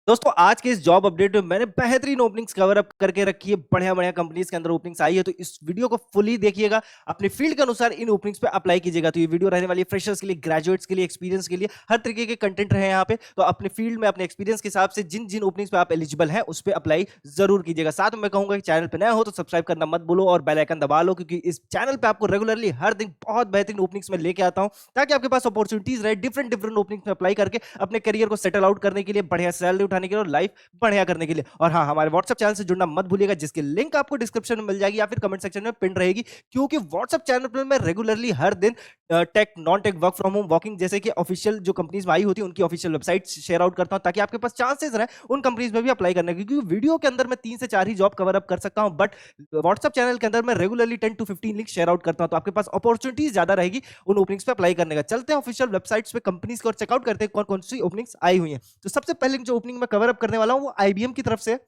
दोस्तों आज के इस जॉब अपडेट में मैंने बेहतरीन ओपनिंग्स कवर अप करके रखी है। बढ़िया बढ़िया कंपनीज के अंदर ओपनिंग्स आई है, तो इस वीडियो को फुली देखिएगा, अपने फील्ड के अनुसार इन ओपनिंग्स पे अप्लाई कीजिएगा। तो ये वीडियो रहने वाली है फ्रेशर्स के लिए, ग्रेजुएट्स के लिए, एक्सपीरियंस के लिए, हर तरीके के कंटेंट रहे यहाँ पे। तो अपने फील्ड में अपने एक्सपीरियंस के हिसाब से जिन जिन ओपनिंग्स पे आप एलिजिबल हैं उस पर अप्लाई जरूर कीजिएगा। साथ में मैं कहूंगा कि चैनल पे नया हो तो सब्सक्राइब करना मत बोलो और बेल आइकन दबा लो, क्योंकि इस चैनल पे आपको रेगुलरली हर दिन बहुत बेहतरीन ओपनिंग्स में लेके आता हूं, ताकि आपके पास अपॉर्चुनिटीज रहे डिफरेंट डिफरेंट ओपनिंग्स में अप्लाई करके अपने करियर को सेटल आउट करने के लिए, बढ़िया सैलरी उठाने के लिए और लाइफ बढ़िया करने के लिए। और हाँ, हमारे व्हाट्सएप चैनल से जुड़ना मत भूलिएगा, जिसकी लिंक आपको डिस्क्रिप्शन में मिल जाएगी या फिर कमेंट सेक्शन में पिन रहेगी। क्योंकि व्हाट्सएप चैनल पर मैं रेगुलरली हर दिन tech, non tech, work from home, walking जैसे कि ऑफिशियल जो कंपनीज में आई होती है उनकी ऑफिशियल वेबसाइट शेयर आउट करता हूं, ताकि आपके पास चांसेस रहे उन कंपनीज में भी अप्लाई करने के। क्योंकि वीडियो के अंदर मैं 3 से 4 ही जॉब कवर अप कर सकता हूं, बट व्हाट्सएप चैनल के अंदर मैं regularly 10 to 15 link share out करता हूं, तो आपके पास अपॉर्चुनिटीज ज्यादा रहेगी उन ओपनिंग्स पे अप्लाई करने का। चलते हैं ऑफिशियल वेबसाइट्स पे कंपनीज को और चेकआउट करते हैं कौन कौन सी ओपनिंग्स आई हुई हैं। तो सबसे पहले जो ओपनिंग मैं कवर अप करने वाला हूं वो आईबीएम की तरफ से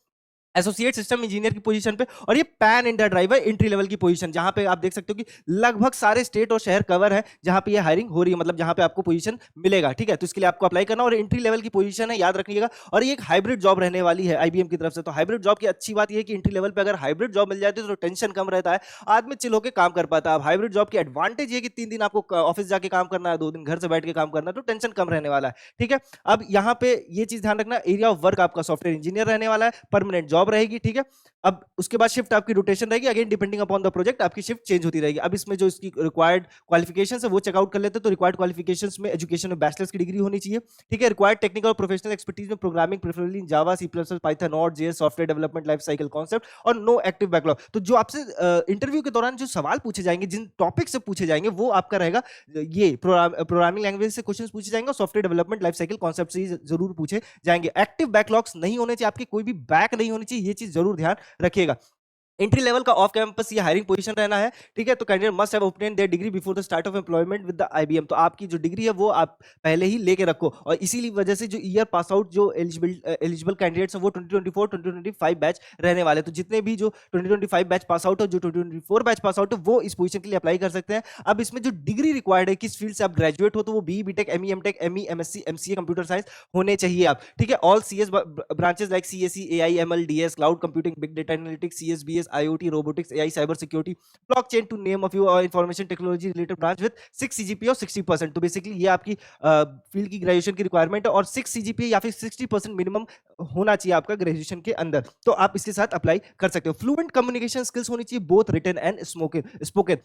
एसोसिएट सिस्टम इंजीनियर की पोजीशन पे, और ये पैन इंडिया ड्राइव है, एंट्री लेवल की पोजीशन, जहां पे आप देख सकते हो कि लगभग सारे स्टेट और शहर कवर है जहां पे ये हायरिंग हो रही है, मतलब जहां पे आपको पोजीशन मिलेगा। ठीक है, तो इसके लिए आपको अप्लाई करना, और एंट्री लेवल की पोजीशन है, याद रखिएगा। और ये एक हाइब्रिड जॉब रहने वाली है आईबीएम की तरफ से। तो हाइब्रिड जॉब की अच्छी बात ये है कि एंट्री लेवल पे अगर हाइब्रिड जॉब मिल जाती है तो टेंशन कम रहता है, आदमी चिल होकर काम कर पाता है। अब हाइब्रिड जॉब की एडवांटेज ये कि 3 दिन आपको ऑफिस जाके काम करना है, 2 दिन घर से बैठ के काम करना है, तो टेंशन कम रहने वाला है। ठीक है, अब यहाँ पे ये चीज ध्यान रखना, एरिया ऑफ वर्क आपका सॉफ्टवेयर इंजीनियर रहने वाला है, परमानेंट जॉब रहेगी। ठीक है, अब उसके बाद शिफ्ट आपकी रोटेशन रहेगी, again depending upon the project आपकी शिफ्ट चेंज होती रहेगी। अब इसमें जो इसकी रिक्वायर्ड क्वालिफिकेशंस है वो चेकआउट कर लेते हैं। तो रिक्वायर्ड क्वालिफिकेशंस में एजुकेशन में बैचलर्स की डिग्री होनी चाहिए। ठीक है, रिक्वायर्ड टेक्निकल और प्रोफेशनल एक्सपर्टीज में programming, preferably in Java, C plus plus, Python, Node JS, software development life cycle concept, और नो एक्टिव बैकलॉग। तो जो आपसे इंटरव्यू के दौरान जो सवाल पूछे जाएंगे, जिन टॉपिक से पूछे जाएंगे, वो आपका रहेगा ये प्रोग्रामिंग लैंग्वेज से क्वेश्चन पूछे जाएंगे और software development life cycle concept से जरूर पूछे जाएंगे। एक्टिव बैकलॉग्स नहीं होने चाहिए आपके, कोई भी बैक नहीं होनी चाहिए, ये चीज जरूर ध्यान रखिएगा। एंट्री लेवल का ऑफ कैंपस ये हायरिंग पोजीशन रहना है। ठीक है, तो candidate must have obtained there degree before the start of employment with the IBM. तो आपकी जो डिग्री है वो आप पहले ही लेके रखो, और इसीलिए वजह से जो ईयर पास आउट जो एलिजिबल कैंडिडेट्स हैं वो 2024 2025 बैच रहने वाले। तो जितने भी जो 2025 बैच पास आउट है, जो 2024 बैच पास आउट है, वो इस पोजीशन के लिए अप्लाई कर सकते हैं। अब इसमें जो डिग्री रिक्वायर्ड है, किस फील्ड से आप ग्रेजुएट हो, तो वो B tech, ME, MTech, ME, MSc, MCA, computer science होने चाहिए आप। ठीक है, all CS branches like CSE, AI, ML, DS, cloud computing, big data analytics, CSBS, IoT, robotics, AI, cyber security, blockchain, to name a few, information technology related branch with 6 CGPA और 60%। तो basically ये आपकी field की graduation की requirement है, और 6 CGPA या फिर 60% मिनिमम होना चाहिए आपका ग्रेजुएशन के अंदर। तो आप इसके साथ अप्लाई कर सकते हो। फ्लुएंट कम्युनिकेशन स्किल्स होनी चाहिए, बोथ रिटन एंड स्पोकन।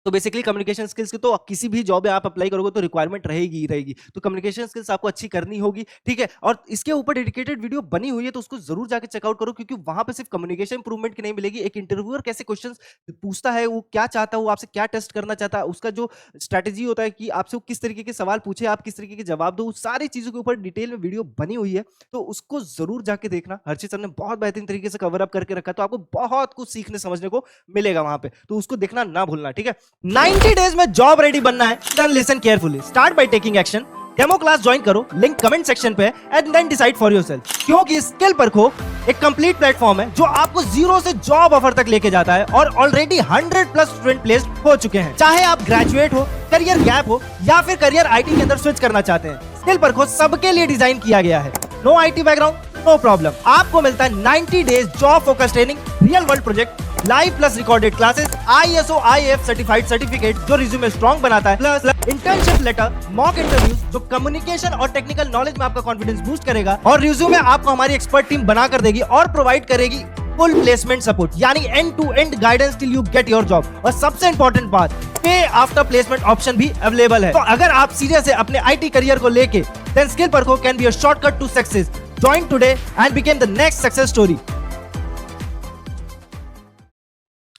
तो बेसिकली कम्युनिकेशन स्किल्स की तो किसी भी जॉब में आप अप्लाई करोगे तो रिक्वायरमेंट रहेगी ही रहेगी। तो कम्युनिकेशन स्किल्स आपको अच्छी करनी होगी। ठीक है, और इसके ऊपर डेडिकेटेड वीडियो बनी हुई है, तो उसको जरूर जाके चेकआउट करो, क्योंकि वहां पे सिर्फ कम्युनिकेशन इंप्रूवमेंट की नहीं मिलेगी, एक इंटरव्यूअर कैसे क्वेश्चंस पूछता है, वो क्या चाहता है, वो आपसे क्या टेस्ट करना चाहता है, उसका जो स्ट्रैटेजी होता है कि आपसे वो किस तरीके के सवाल पूछे, आप किस तरीके के जवाब दो, सारी चीजों के ऊपर डिटेल में वीडियो बनी हुई है। तो उसको जरूर जाके देखना। हर्षित सर ने बहुत बेहतरीन तरीके से कवर अप करके रखा, तो आपको बहुत कुछ सीखने समझने को मिलेगा वहां पे, तो उसको देखना ना भूलना। ठीक है, 90 डेज में जॉब रेडी बनना है, then listen carefully, start by taking action. Demo class join करो, लिंक कमेंट सेक्शन पे, and then decide for yourself. क्योंकि स्किल परखो एक कंप्लीट प्लेटफॉर्म है जो आपको जीरो से जॉब ऑफर तक लेके जाता है, और ऑलरेडी 100 प्लस स्टूडेंट प्लेस्ड हो चुके हैं। चाहे आप ग्रेजुएट हो, करियर गैप हो, या फिर करियर आईटी के अंदर स्विच करना चाहते हैं, स्किल परखो सबके लिए डिजाइन किया गया है। No IT background, no problem, आपको मिलता है 90 days job focus training, real world project, live plus recorded classes, ISO IAF certified certificate जो रिज्यूमे स्ट्रॉन्ग बनाता है, plus internship letter, mock interviews जो कम्युनिकेशन और टेक्निकल नॉलेज में आपका कॉन्फिडेंस बूस्ट करेगा, और रिज्यूमे आपको हमारी एक्सपर्ट टीम बना कर देगी और प्रोवाइड करेगी फुल प्लेसमेंट सपोर्ट, यानी end to end guidance till you get your job. और सबसे इंपॉर्टेंट बात, पे आफ्टर प्लेसमेंट ऑप्शन भी अवेलेबल है। तो अगर आप सीरियस है अपने आईटी करियर को लेके, देन स्किल परखो can be a shortcut to success. Join today and become the next success story.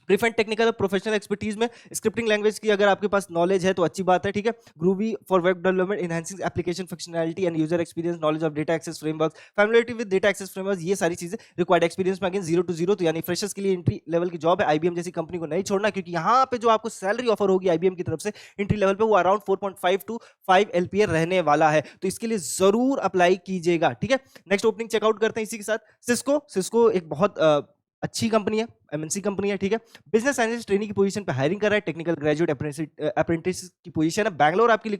Brief and technical professional expertise में स्क्रिप्टिंग लैंग्वेज की अगर आपके पास नॉलेज है तो अच्छी बात है। ठीक है, groovy for web development, enhancing application functionality and user experience, knowledge of data access frameworks, familiarity with data access frameworks, ये सारी चीजें रिक्वायर्ड एक्सपीरियंस में अगेन 0 to 0। तो यानी फ्रेशर्स के लिए एंट्री लेवल की जॉब है, आईबीएम जैसी कंपनी को नहीं छोड़ना, क्योंकि यहाँ पे जो आपको सैलरी ऑफर होगी आईबीएम की तरफ से एंट्री लेवल पे, वो अराउंड 4.5 to 5 LPA रहने वाला है। तो इसके लिए जरूर अप्लाई कीजिएगा। ठीक है, नेक्स्ट ओपनिंग चेकआउट करते हैं इसी के साथ। सिस्को एक बहुत अच्छी कंपनी है, एमएनसी कंपनी है, ठीक है। बिजनेस एनालिस्ट ट्रेनी की पोजीशन पे हायरिंग कर रहा है, टेक्निकल ग्रेजुएट अप्रेंटिस की पोजीशन है। बैंगलोर आपकी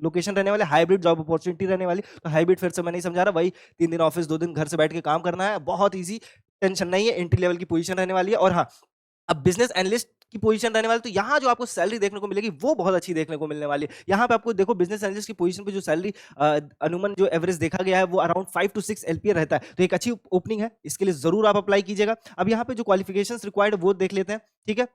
लोकेशन रहने वाले, हाइब्रिड जॉब अपॉर्चुनिटी रहने वाली। तो हाइब्रिड फिर से मैं नहीं समझा रहा, वही 3 दिन ऑफिस 2 दिन घर से बैठ के काम करना है, बहुत ईजी, टेंशन नहीं है। एंट्री लेवल की पोजीशन रहने वाली है। और हाँ, अब बिजनेस एनालिस्ट की पोजीशन रहने वाली, तो यहाँ जो आपको सैलरी देखने को मिलेगी वो बहुत अच्छी देखने को मिलने वाली है। यहाँ पे आपको देखो बिजनेस एनालिस्ट की पोजीशन पे जो सैलरी अनुमान जो एवरेज देखा गया है वो अराउंड 5 to 6 एलपीए रहता है। तो एक अच्छी ओपनिंग है, इसके लिए जरूर आप अप्लाई कीजिएगा। अब यहाँ पे जो क्वालिफिकेशंस रिक्वायर्ड वो देख लेते हैं, ठीक है।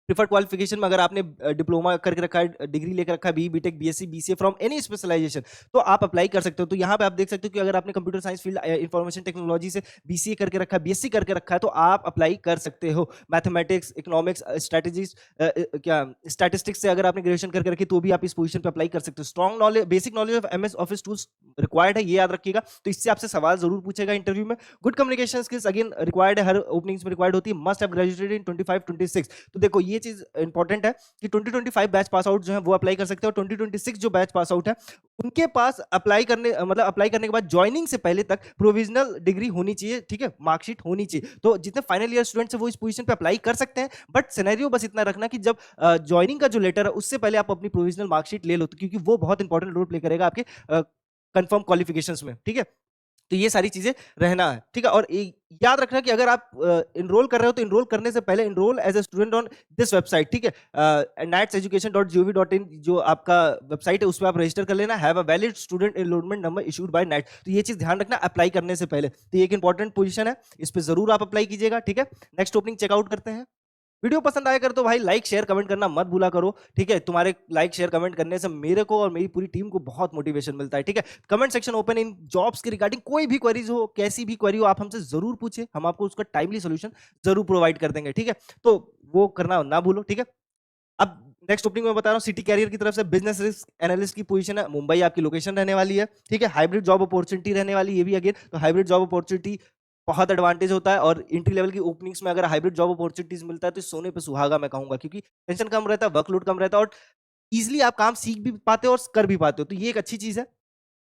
प्रिफर्ड क्वालिफिकेशन में अगर आपने डिप्लोमा करके रखा है, डिग्री लेकर रखा है, B BTech BSc BCA from any specialization, तो आप अप्लाई कर सकते हो। तो यहाँ पे आप देख सकते हो कि अगर आपने computer science field information technology से बीसीए करके रखा है, बीएससी करके रखा है, तो आप अप्लाई कर सकते हो। मैथमेटिक्स, इकोनॉमिक्स, स्ट्रेटेजीज, क्या स्टैटिस्टिक्स से अगर आपने ग्रेजुएशन करके रखी तो भी आप इस पोजीशन पे अप्लाई कर सकते हो। Strong knowledge, basic knowledge of MS office tools required है, ये याद रखिएगा। तो इससे आपसे सवाल जरूर पूछेगा इंटरव्यू में। Good communication skills again required है, हर ओपनिंग्स में रिक्वायर्ड होती है। Must have graduated in 25-26। तो देखो ये चीज इंपॉर्टेंट है कि 2025 बैच पास आउट जो है वो अप्लाई कर सकते हो। 2026 जो बैच पास आउट है उनके पास अप्लाई करने मतलब अप्लाई करने के बाद ज्वाइनिंग से पहले तक प्रोविजनल डिग्री होनी चाहिए, ठीक है, मार्कशीट होनी चाहिए। तो जितने फाइनल ईयर स्टूडेंट्स है वो इस पोजीशन पे अप्लाई कर सकते हैं। बट सिनेरियो बस इतना रखना कि जब ज्वाइनिंग का जो लेटर है उससे पहले आप अपनी प्रोविजनल मार्कशीट ले लो, तो क्योंकि वो बहुत इंपॉर्टेंट रोल प्ले करेगा आपके कंफर्म क्वालिफिकेशंस में, ठीक है। तो ये सारी चीजें रहना है, ठीक है। और याद रखना कि अगर आप इनरोल कर रहे हो तो इनरोल करने से पहले enrol as a student on this website, ठीक है। netseducation.gov.in जो आपका वेबसाइट है उस पर आप रजिस्टर कर लेना। Have a valid student enrolment number issued by net. तो ये चीज ध्यान रखना अप्लाई करने से पहले। तो ये एक इंपॉर्टेंट पोजीशन है, इस पर जरूर आप अप्लाई कीजिएगा, ठीक है। नेक्स्ट ओपनिंग चेकआउट करते हैं। वीडियो पसंद आया कर तो भाई लाइक शेयर कमेंट करना मत भूला करो, ठीक है। तुम्हारे लाइक शेयर कमेंट करने से मेरे को और मेरी पूरी टीम को बहुत मोटिवेशन मिलता है, ठीक है। Comment section open in jobs के रिगार्डिंग, कोई भी क्वेरीज हो, कैसी भी क्वेरी हो, आप हमसे जरूर पूछे, हम आपको उसका टाइमली सोल्यूशन जरूर प्रोवाइड कर देंगे, ठीक है। तो वो करना ना भूलो, ठीक है। अब नेक्स्ट ओपनिंग में बता रहा हूँ सिटी कैरियर की तरफ से बिजनेस रिस्क एनालिस्ट की पोजीशन है। मुंबई आपकी लोकेशन रहने वाली है, ठीक है। हाइब्रिड जॉब अपॉर्चुनिटी रहने वाली है ये भी अगेन। तो हाइब्रिड जॉब अपॉर्चुनिटी बहुत एडवांटेज होता है, और एंट्री लेवल की ओपनिंग्स में अगर हाइब्रिड जॉब अपॉर्चुनिटीज मिलता है तो सोने पे सुहागा मैं कहूंगा, क्योंकि टेंशन कम रहता है, वर्कलोड कम रहता है, और इजिली आप काम सीख भी पाते हो और कर भी पाते हो। तो ये एक अच्छी चीज है,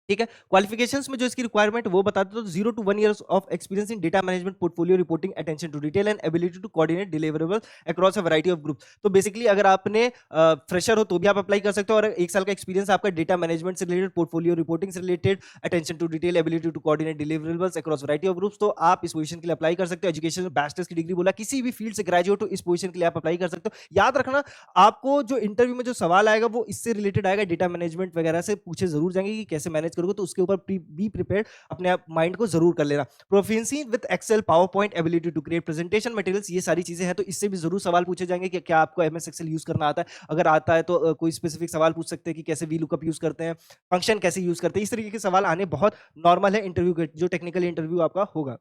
ठीक है। क्वालिफिकेशंस में जो इसकी रिक्वायरमेंट वो बताते तो 0 to 1 years of experience in data management, portfolio reporting, attention to detail and ability to coordinate deliverable across a variety of group. तो बेसिकली अगर आपने फ्रेशर हो तो भी आप अप्लाई कर सकते हो, और 1 साल का एक्सपीरियंस आपका डेटा मैनेजमेंट से रिलेटेड, पोर्टफोलियो रिपोर्टिंग से related, attention to detail, ability to coordinate deliverables across variety of groups, तो आप इस पोजीशन के लिए अप्लाई कर सकते हो। एजुकेशन में बैचलर्स की डिग्री बोला, किसी भी फील्ड से ग्रेजुएट हो इस पोजीशन के लिए आप अप्लाई कर सकते हो। याद रखना आपको जो इंटरव्यू में जो सवाल आएगा वो इससे रिलेटेड आएगा, डेटा मैनेजमेंट वगैरह से पूछे जरूर जाएंगे कि कैसे मैनेज करोगे, तो उसके ऊपर बी प्रिपेयर्ड, अपने आप माइंड को जरूर कर लेना। Proficiency with Excel, PowerPoint, ability to create presentation materials, ये सारी चीजें हैं, तो इससे भी जरूर सवाल पूछे जाएंगे कि क्या आपको एमएस एक्सेल यूज करना आता है। अगर आता है तो कोई स्पेसिफिक सवाल पूछ सकते हैं कि कैसे वी लुकअप यूज करते हैं, फंक्शन कैसे यूज करते हैं। इस तरीके के सवाल आने बहुत नॉर्मल है इंटरव्यू के, जो टेक्निकल इंटरव्यू आपका होगा।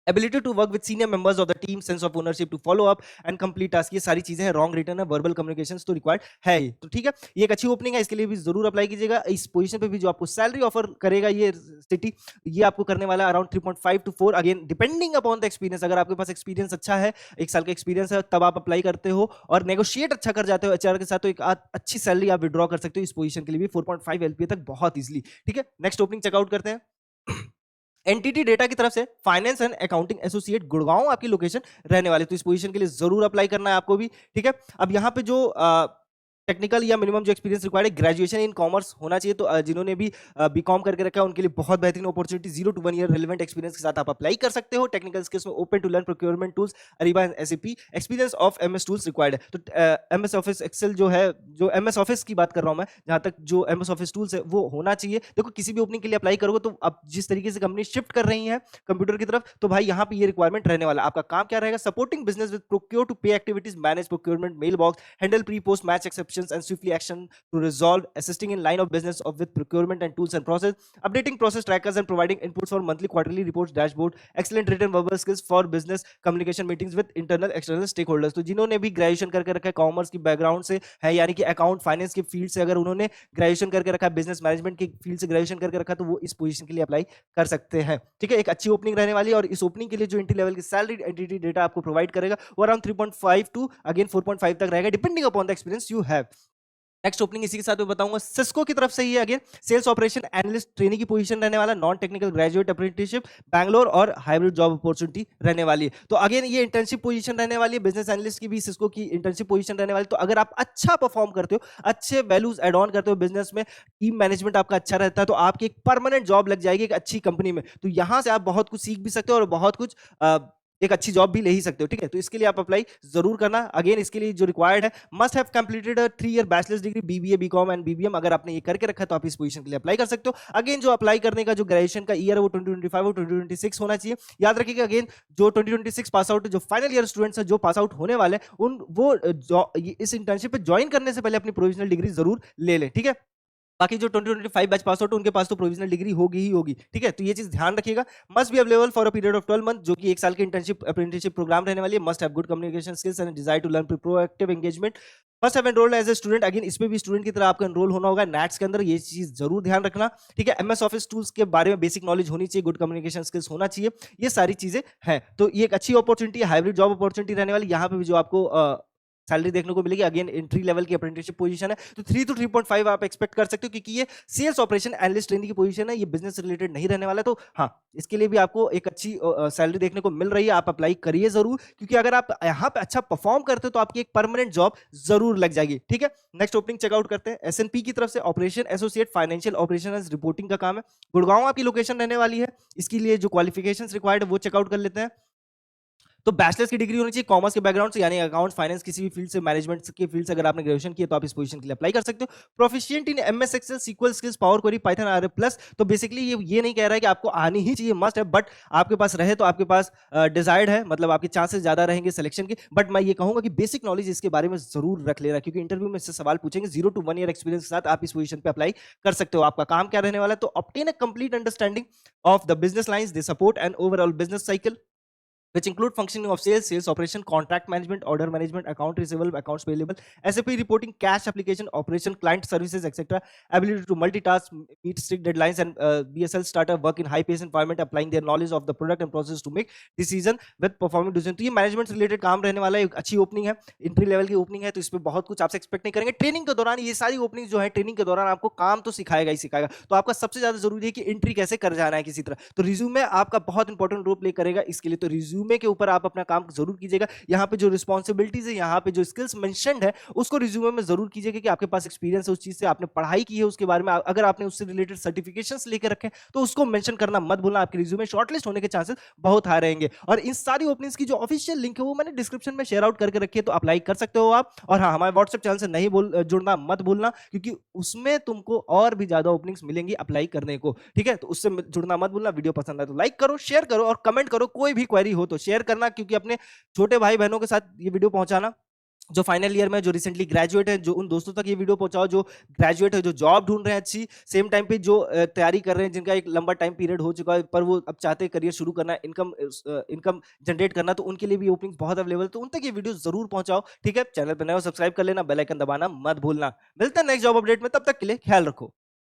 Ability to work with senior members of the team, sense of ownership to follow up and complete task, ये सारी चीजें हैं। रॉन्ग रिटर्न है, वर्बल कम्युनिकेशंस तो रिक्वायर्ड है ही। तो ठीक है, ये एक अच्छी ओपनिंग है, इसके लिए भी जरूर अप्लाई कीजिएगा। इस पोजीशन पे भी जो आपको सैलरी ऑफर करेगा ये सिटी, ये आपको करने वाला है around 3.5 to 4, again depending upon the experience. अगर आपके पास एक्सपीरियंस अच्छा है, 1 साल का एक्सपीरियंस है, तब आप अप्लाई करते हो और नेगोशिएट अच्छा कर जाते हो एचआर के साथ, तो एक अच्छी सैलरी आप विड्रॉ कर सकते हो इस पोजीशन के लिए भी 4.5 एलपीए तक बहुत इजिली, ठीक है। नेक्स्ट ओपनिंग चेकआउट करते हैं। एनटीटी डेटा की तरफ से finance and accounting associate, Gurgaon आपकी लोकेशन रहने वाली, तो इस पोजीशन के लिए जरूर अप्लाई करना है आपको भी, ठीक है। अब यहाँ पे जो टेक्निकल या मिनिमम जो एक्सपीरियंस रिक्वायर्ड है, ग्रेजुएशन इन कॉमर्स होना चाहिए। तो जिन्होंने भी बीकॉम करके रखा है उनके लिए बहुत बेहतरीन opportunity, 0 to 1 year relevant experience के साथ आप अप्लाई कर सकते हो। टेक्निकल स्किल्स में open to learn procurement tools, Ariba and SAP, experience of MS tools required है। तो एमएस ऑफिस एक्सेल जो है, जो एमएस ऑफिस की बात कर रहा हूं मैं, जहां तक जो एमएस ऑफिस टूल्स है वो होना चाहिए। देखो किसी भी ओपनिंग के लिए अप्लाई करोगे तो अब जिस तरीके से कंपनी शिफ्ट कर रही है कंप्यूटर की तरफ, तो भाई यहाँ पे ये रिक्वायरमेंट रहने वाला। आपका काम क्या रहेगा, supporting business with procure to pay activities, manage procurement mailbox, handle pre post match exceptions and swiftly action to resolve, assisting in line of business of with procurement and tools and process, updating process trackers and providing inputs for monthly quarterly reports dashboard, excellent written verbal skills for business communication meetings with internal external stakeholders। तो जिन्होंने भी graduation करके रखा है, commerce की background से है, यानी कि अकाउंट फाइनेंस की फील्ड से अगर उन्होंने ग्रेजुएशन करके रखा है, बिजनेस मैनेजमेंट की फील्ड से ग्रेजुएशन करके रखा, तो वो इस पोजीशन के लिए अप्लाई कर सकते हैं, ठीक है। एक अच्छी ओपनिंग रहने वाली है, और इस ओपनिंग के लिए जो एंट्री लेवल की सैलरी एंटिटी डेटा आपको प्रोवाइड करेगा वो अराउंड 3.5 to अगेन 4.5 तक रहेगा, depending upon the experience you have. Next opening इसी के साथ मैं बताऊंगा सिस्को की तरफ से ही है। Again sales operation analyst training की पोजीशन रहने वाला, non technical graduate apprenticeship Bangalore और हाइब्रिड जॉब अपॉर्चुनिटी रहने वाली है। तो अगेन ये इंटर्नशिप पोजीशन रहने वाली है, बिजनेस एनालिस्ट की भी सिस्को की इंटर्नशिप पोजीशन रहने वाली है। तो अगर आप अच्छा परफॉर्म करते हो, अच्छे वैल्यूज एड ऑन करते हो बिजनेस में, टीम मैनेजमेंट आपका अच्छा रहता है, तो आपकी एक परमानेंट जॉब लग जाएगी एक अच्छी कंपनी में। तो यहां से आप बहुत कुछ सीख भी सकते हो और बहुत कुछ एक अच्छी जॉब भी ले ही सकते हो। ठीक है, तो इसके लिए आप अप्लाई जरूर करना। अगेन इसके लिए जो रिक्वायर्ड है, must have completed 3 year bachelors degree BBA BCom and BBM. अगर आपने ये करके रखा है तो आप इस पोजीशन के लिए अप्लाई कर सकते हो। अगेन जो अप्लाई करने का जो ग्रेजुएशन का ईयर है वो 2025 और 2026 होना चाहिए। याद रखिएगा अगेन जो 2026 पास आउट जो फाइनल ईयर स्टूडेंट्स है जो पास आउट होने वाले उन वो इस इंटर्नशिप पे ज्वाइन करने से पहले अपनी प्रोविजनल डिग्री जरूर ले लें। ठीक है, बाकी जो 2025 बैच पास आउट उनके पास तो प्रोविजनल डिग्री होगी ही होगी। ठीक है, तो ये चीज ध्यान रखिएगा। Must be available for a period of 12 month, जो कि एक साल के इंटर्नशिप अप्रेंटिसशिप प्रोग्राम रहने वाली है। Must have good communication skills and desire to learn, proactive engagement. Must have enrolled as a student, again इसमें भी स्टूडेंट की तरह आपका एनरोल होना होगा नैट्स के अंदर, ये चीज जरूर ध्यान रखना। ठीक है, एमएस ऑफिस टूल्स के बारे में बेसिक नॉलेज होनी चाहिए, गुड कम्युनिकेशन स्किल्स होना चाहिए, ये सारी चीजें हैं। तो ये एक अच्छी अपॉर्चुनिटी है, हाइब्रिड जॉब अपॉर्चुनिटी रहने वाली। यहाँ पे भी जो आपको सैलरी देखने को मिलेगी, अगेन एंट्री लेवल की अप्रेंटिसशिप पोजीशन है, तो 3 to 3.5 आप एक्सपेक्ट कर सकते हो, क्योंकि ये सेल्स ऑपरेशन एनालिस्ट ट्रेनिंग की पोजीशन है, ये बिजनेस रिलेटेड नहीं रहने वाला। तो हाँ, इसके लिए भी आपको एक अच्छी सैलरी देखने को मिल रही है। आप अप्लाई करिए जरूर, क्योंकि अगर आप यहाँ पे अच्छा परफॉर्म करते हो तो आपकी एक परमानेंट जॉब जरूर लग जाएगी। ठीक है, नेक्स्ट ओपनिंग चेकआउट करते हैं। एसएनपी की तरफ से operation associate financial operation reporting का काम है, गुड़गांव आपकी लोकेशन रहने वाली है। इसके लिए जो क्वालिफिकेशन रिक्वायर्ड है वो चेकआउट कर लेते हैं। तो बैचलर्स की डिग्री होनी चाहिए कॉमर्स के बैकग्राउंड से, यानी अकाउंट फाइनेंस किसी भी फील्ड से, मैनेजमेंट के फील्ड से अगर आपने ग्रेजुएशन किया तो आप इस पोजीशन के लिए अप्लाई कर सकते हो। Proficient in MS Excel, SQL skills, power query, Python, R plus. तो बेसिकली ये नहीं कह रहा है कि आपको आनी ही चाहिए, मस्ट है, बट आपके पास रहे तो आपके पास डिजायर्ड है, मतलब आपके चांसेस ज्यादा रहेंगे सिलेक्शन के। बट मैं ये कहूंगा कि बेसिक नॉलेज इसके बारे में जरूर रख लेना, क्योंकि इंटरव्यू में इससे सवाल पूछेंगे। 0 to 1 ईयर एक्सपीरियंस के साथ आप इस पोजीशन पे अप्लाई कर सकते हो। आपका काम क्या रहने वाला है, तो obtain a complete understanding of the business lines, they support and overall business cycle which include functioning of sales, sales operation, contract management, order management, account receivable, accounts payable, SAP reporting, cash application, operation, client services, etc. Ability to multitask, meet strict deadlines, and BSL starter work in high-paced environment, applying their knowledge of the product and process to make decision with performing decision. तो ये management related काम रहने वाला है, एक अच्छी opening है, entry level की ओपनिंग है, तो इसमें बहुत कुछ आपसे एक्सपेक्ट नहीं करेंगे। ट्रेनिंग के दौरान ये सारी ओपनिंग जो है ट्रेनिंग के दौरान आपको काम तो सिखाएगा ही सिखाएगा। तो आपका सबसे ज्यादा जरूरी है कि एंट्री कैसे कर जाना है किसी तरह। तो रिज्यूमे आपका बहुत इंपॉर्टेंट रोल प्ले करेगा इसके लिए। तो रिज्यूमे के ऊपर आप अपना काम जरूर कीजिएगा। यहाँ पे जो रिस्पॉन्सिबिलिटीज है, यहाँ पे जो स्किल्स मेंशन्ड है, उसको रिज्यूमे में जरूर कीजिएगा कि आपके पास एक्सपीरियंस है उस चीज से, आपने पढ़ाई की है उसके बारे में, अगर आपने उससे रिलेटेड सर्टिफिकेशंस लेकर रखे तो उसको मेंशन करना मत भूलना। आपके रिज्यूमे शॉर्टलिस्ट होने के चांसेस बहुत हाई रहेंगे। और इन सारी ओपनिंग्स की जो ऑफिशियल लिंक है वो मैंने डिस्क्रिप्शन में शेयर आउट करके रखी है, तो अप्लाई कर सकते हो आप। और हाँ, हमारे व्हाट्सएप चैनल से नहीं जुड़ना मत भूलना, क्योंकि उसमें तुमको और भी ज्यादा ओपनिंग्स मिलेंगी अप्लाई करने को। ठीक है, तो उससे जुड़ना मत भूलना। वीडियो पसंद आए तो लाइक करो, शेयर करो और कमेंट करो। कोई भी क्वेरी हो तो शेयर करना, क्योंकि अपने छोटे भाई बहनों के साथ ये वीडियो पहुंचाना, जो फाइनल ईयर में, जो रिसेंटली ग्रेजुएट है, जो उन दोस्तों तक ये वीडियो पहुंचाओ जो ग्रेजुएट है, जो जॉब ढूंढ रहे हैं अच्छी, सेम टाइम पे जो तैयारी कर रहे हैं, जिनका एक लंबा टाइम पीरियड हो चुका है पर वो अब चाहते हैं करियर शुरू करना, इनकम जनरेट करना, तो उनके लिए भी ओपनिंग बहुत अवेलेबल, तो उन तक ये वीडियो जरूर पहुंचाओ। ठीक है, चैनल पर नए हो सब्सक्राइब कर लेना, बेल आइकन दबाना मत भूलना। मिलते हैं नेक्स्ट जॉब अपडेट में, तब तक के लिए ख्याल रखो।